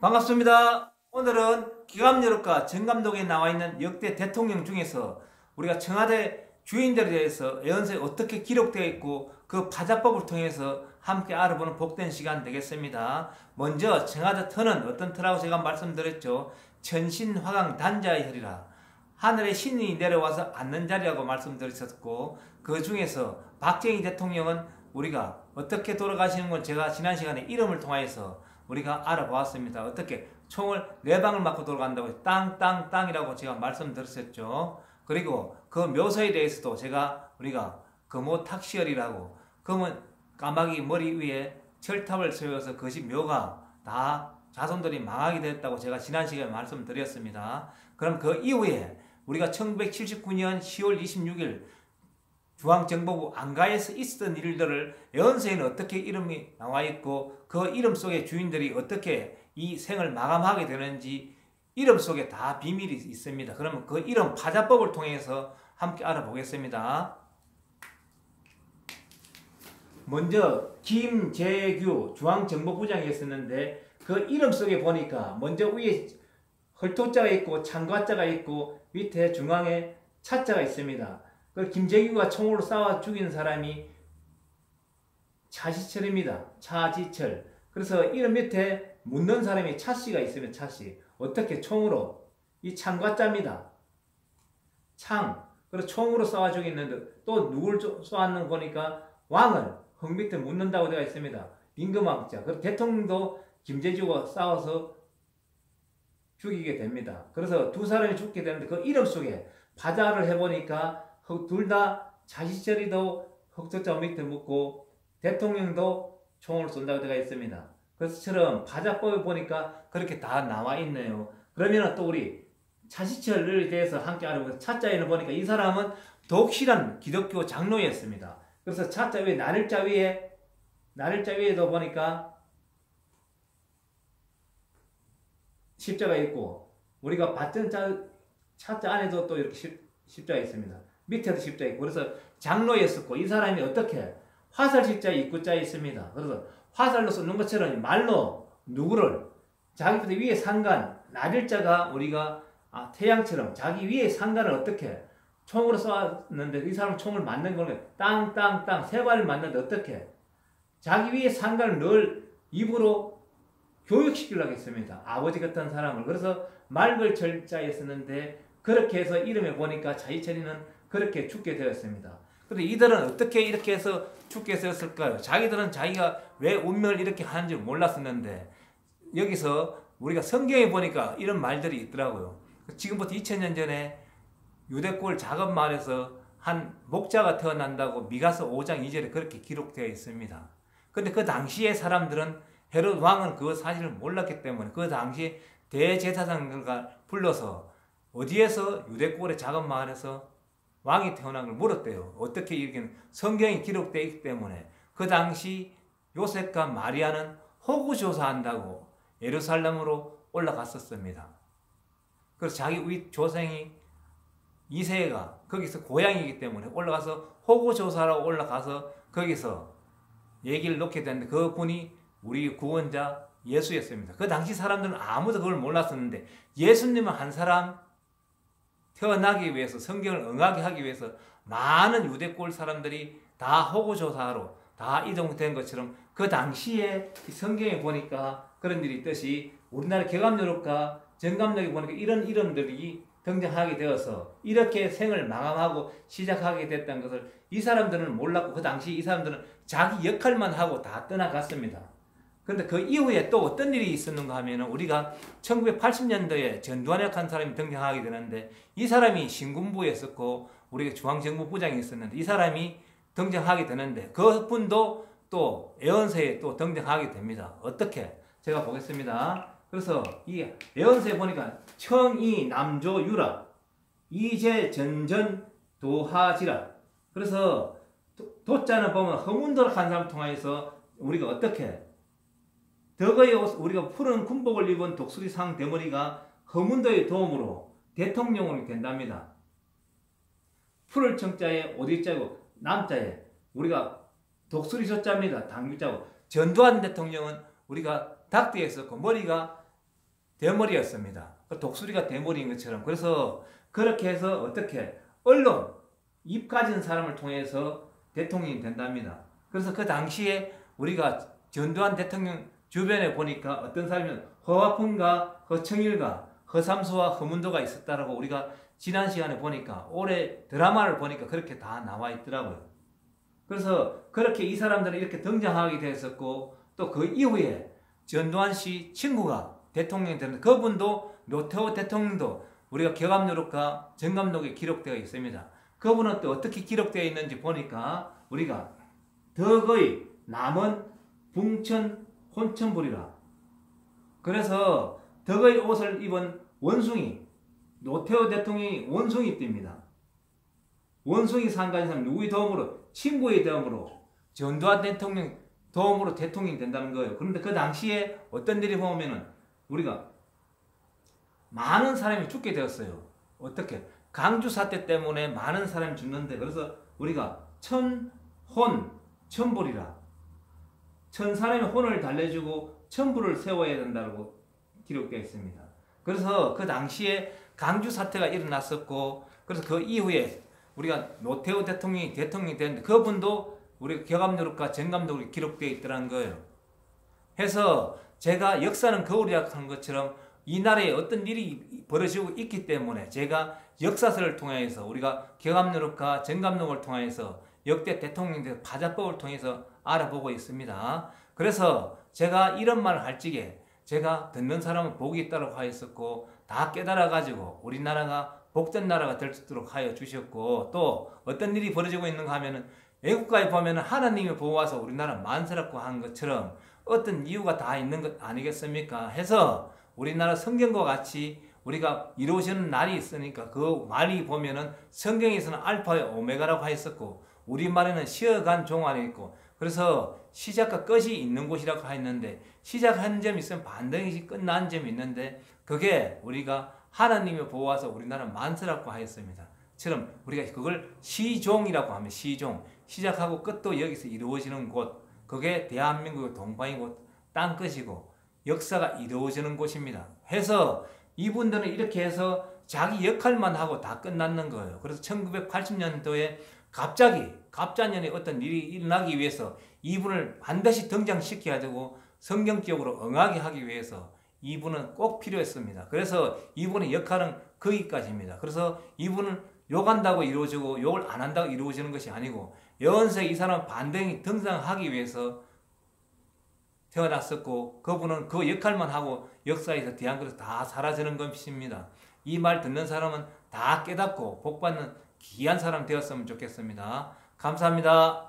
반갑습니다. 오늘은 기감여력과 정감독에 나와 있는 역대 대통령 중에서 우리가 청와대 주인들에 대해서 예언서에 어떻게 기록되어 있고 그 파자법을 통해서 함께 알아보는 복된 시간 되겠습니다. 먼저 청와대 터는 어떤 터라고 제가 말씀드렸죠. 천신화강 단자의 혈이라. 하늘의 신이 내려와서 앉는 자리라고 말씀드렸었고, 그 중에서 박정희 대통령은 우리가 어떻게 돌아가시는 건 제가 지난 시간에 이름을 통해서 우리가 알아보았습니다. 어떻게 총을 4방을 맞고 돌아간다고 땅땅땅이라고 제가 말씀드렸었죠. 그리고 그 묘소에 대해서도 우리가 금오탁시열이라고, 금은 까마귀 머리 위에 철탑을 세워서 그것이 묘가 다 자손들이 망하게 됐다고 제가 지난 시간에 말씀드렸습니다. 그럼 그 이후에 우리가 1979년 10월 26일 중앙정보부 안가에서 있었던 일들을 예언서에는 어떻게 이름이 나와 있고 그 이름 속에 주인들이 어떻게 이 생을 마감하게 되는지 이름 속에 다 비밀이 있습니다. 그러면 그 이름 파자법을 통해서 함께 알아보겠습니다. 먼저 김재규 중앙정보부장이었었는데 그 이름 속에 보니까 먼저 위에 헐토자가 있고 창과자가 있고 밑에 중앙에 차자가 있습니다. 그 김재규가 총으로 쏴 죽인 사람이 차시철입니다. 차지철. 그래서 이름 밑에 묻는 사람이 차씨가 있으면 차씨. 어떻게 총으로? 이 창과자입니다. 창. 그래서 총으로 쏴 죽였는데 또 누굴 쏘았는 거니까 왕을 흙 밑에 묻는다고 되어 있습니다. 임금왕자. 그리고 대통령도 김재규가 싸워서 죽이게 됩니다. 그래서 두 사람이 죽게 되는데 그 이름 속에 파자를 해보니까 둘 다 차시철이도 흑토자 밑에 묻고 대통령도 총을 쏜다고 되어 있습니다. 그래서처럼 파자법에 보니까 그렇게 다 나와 있네요. 그러면 또 우리 차시철에 대해서 함께 알아보겠습니다. 차자에는 보니까 이 사람은 독실한 기독교 장로였습니다. 그래서 차자 위에 나를자 위에도 보니까 십자가 있고, 우리가 봤던 차자 안에도 또 이렇게 십자가 있습니다. 밑에도 십자가 있고, 그래서 장로였었고, 이 사람이 어떻게 화살 십자에 입구자에 있습니다. 그래서 화살로 쏘는 것처럼 말로 누구를 자기 위에 상관, 나를자가 우리가 태양처럼 자기 위에 상관을 어떻게 총으로 쏘았는데 이 사람 총을 맞는 거는 땅땅땅 3발을 맞는데 어떻게 자기 위에 상관을 늘 입으로 교육시키려고 했습니다. 아버지 같은 사람을. 그래서 말벌철자에 썼는데 그렇게 해서 이름에 보니까 차이철이는 그렇게 죽게 되었습니다. 그런데 이들은 어떻게 이렇게 해서 죽게 되었을까요? 자기들은 자기가 왜 운명을 이렇게 하는지 몰랐었는데 여기서 우리가 성경에 보니까 이런 말들이 있더라고요. 지금부터 2000년 전에 유대골 작은 마을에서 한 목자가 태어난다고 미가서 5장 2절에 그렇게 기록되어 있습니다. 그런데 그 당시에 사람들은 헤롯 왕은 그 사실을 몰랐기 때문에 그 당시에 대제사장들과 불러서 어디에서 유대골의 작은 마을에서 왕이 태어난 걸 물었대요. 어떻게 이렇게 성경이 기록되어 있기 때문에 그 당시 요셉과 마리아는 호구조사한다고 예루살렘으로 올라갔었습니다. 그래서 자기 윗 조상이 이세가 거기서 고향이기 때문에 올라가서 호구조사로 올라가서 거기서 얘기를 놓게 됐는데 그 분이 우리 구원자 예수였습니다. 그 당시 사람들은 아무도 그걸 몰랐었는데 예수님은 한 사람 태어나기 위해서 성경을 응하게 하기 위해서 많은 유대골 사람들이 다 호구조사로 다 이동된 것처럼 그 당시에 성경에 보니까 그런 일이 있듯이 우리나라 개감요록과 정감록에 보니까 이런 이름들이 등장하게 되어서 이렇게 생을 마감하고 시작하게 됐다는 것을 이 사람들은 몰랐고 그 당시 이 사람들은 자기 역할만 하고 다 떠나갔습니다. 그런데 그 이후에 또 어떤 일이 있었는가 하면 우리가 1980년도에 전두환이라는 한 사람이 등장하게 되는데 이 사람이 신군부였었고 우리가 중앙정보부장이 있었는데 이 사람이 등장하게 되는데 그 분도 또 예언서에 또 등장하게 됩니다. 어떻게? 제가 보겠습니다. 그래서 이 예언서에 보니까 청이 남조유라 이제 전전 도하지라. 그래서 도자는 보면 허문도락한 사람 통하여서 우리가 어떻게 덕의 옷, 우리가 푸른 군복을 입은 독수리상 대머리가 허문도의 도움으로 대통령으로 된답니다. 푸를 청자에 오디자고 남자에 우리가 독수리 소자입니다. 당규자고 전두환 대통령은 우리가 닭띠에 있었고 머리가 대머리였습니다. 그 독수리가 대머리인 것처럼. 그래서 그렇게 해서 어떻게 언론 입 가진 사람을 통해서 대통령이 된답니다. 그래서 그 당시에 우리가 전두환 대통령 주변에 보니까 어떤 사람은 허화풍과 허청일과 허삼수와 허문도가 있었다라고 우리가 지난 시간에 보니까 올해 드라마를 보니까 그렇게 다 나와 있더라고요. 그래서 그렇게 이 사람들은 이렇게 등장하게 되었었고 또 그 이후에 전두환 씨 친구가 대통령이 되는데 그분도 노태우 대통령도 우리가 경합노록과 정감록에 기록되어 있습니다. 그분은 또 어떻게 기록되어 있는지 보니까 우리가 덕의 남은 붕천 혼천불이라. 그래서 덕의 옷을 입은 원숭이, 노태우 대통령이 원숭이 띠입니다. 원숭이 상가진 사람 누구의 도움으로? 친구의 도움으로 전두환 대통령 도움으로 대통령이 된다는 거예요. 그런데 그 당시에 어떤 일이 보면은 우리가 많은 사람이 죽게 되었어요. 어떻게? 강주 사태 때문에 많은 사람이 죽는데 그래서 우리가 천혼 천불이라 천 사람의 혼을 달래주고 천불을 세워야 된다고 기록되어 있습니다. 그래서 그 당시에 강주 사태가 일어났었고 그래서 그 이후에 우리가 노태우 대통령이 됐는데 그분도 우리 경합노록과 정감록이 기록되어 있더라는 거예요. 해서 제가 역사는 거울이라고 하는 것처럼 이 나라에 어떤 일이 벌어지고 있기 때문에 제가 역사서를 통해서 우리가 경합노록과 정감록을 통해서 역대 대통령들 파자법을 통해서 알아보고 있습니다. 그래서 제가 이런 말을 할 적에 제가 듣는 사람은 복이 있다고 하였었고 다 깨달아가지고 우리나라가 복된 나라가 될 수 있도록 하여 주셨고 또 어떤 일이 벌어지고 있는가 하면은 애국가에 보면은 하나님이 보호와서 우리나라 만세라고 한 것처럼 어떤 이유가 다 있는 것 아니겠습니까? 해서 우리나라 성경과 같이 우리가 이루어지는 날이 있으니까 그 말이 보면은 성경에서는 알파와 오메가라고 하였었고 우리말에는 쉬어간 종안이 있고 그래서 시작과 끝이 있는 곳이라고 하였는데 시작한 점이 있으면 반드시 끝난 점이 있는데 그게 우리가 하나님의 보호와서 우리나라 만세라고 하였습니다. 처럼 우리가 그걸 시종이라고 하면 시종 시작하고 끝도 여기서 이루어지는 곳 그게 대한민국의 동방의 곳 땅끝이고 역사가 이루어지는 곳입니다. 해서 이분들은 이렇게 해서 자기 역할만 하고 다 끝났는 거예요. 그래서 1980년도에 갑자년에 어떤 일이 일어나기 위해서 이분을 반드시 등장시켜야 되고 성경적으로 응하게 하기 위해서 이분은 꼭 필요했습니다. 그래서 이분의 역할은 거기까지입니다. 그래서 이분은 욕한다고 이루어지고 욕을 안 한다고 이루어지는 것이 아니고 연세 이 사람은 반드시 등장하기 위해서 태어났었고 그분은 그 역할만 하고 역사에서 대한민국에서 다 사라지는 것입니다. 이 말 듣는 사람은 다 깨닫고 복받는 귀한 사람 되었으면 좋겠습니다. 감사합니다.